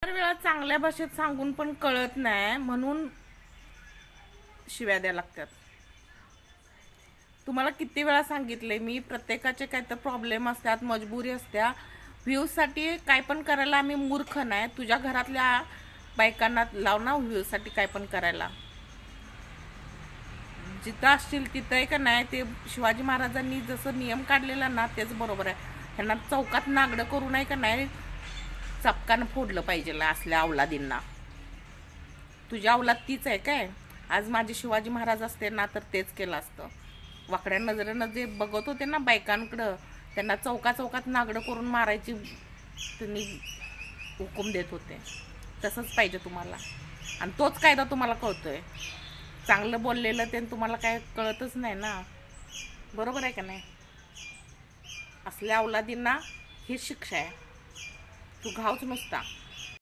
चार वेळा चांगल्या भाषेत सांगून पण कळत नाही म्हणून शिव्या द्या लागतात. तुम्हाला किती वेळा सांगितले मी, प्रत्येकाचे काय तर प्रॉब्लेम असतात, मजबुरी असत्या. व्ह्यूजसाठी काय पण करायला आम्ही मूर्ख नाही. तुझ्या घरातल्या बायकांना लाव ना व्ह्यूजसाठी काय पण करायला. जिथं असतील तिथं आहे का नाही, ते शिवाजी महाराजांनी जसं नियम काढलेला ना तेच बरोबर आहे. ह्यांना चौकात नागडं करू नाही का नाही, चपकानं फोडलं पाहिजे असल्या अवलादींना. तुझ्या अवलाद तीच आहे काय? आज माझे शिवाजी महाराज असते ना तर तेच केलं असतं. वाकड्या नजरेनं जे बघत होते ना बायकांकडं, त्यांना चौका चौकात नागडं करून मारायची त्यांनी हुकूम देत होते. तसंच पाहिजे तुम्हाला. आणि तोच कायदा तुम्हाला कळतोय. चांगलं बोललेलं ते तुम्हाला काय कळतच नाही ना. बरोबर आहे का नाही? असल्या अवलादींना हीच शिक्षा आहे. तू घावच नुसता.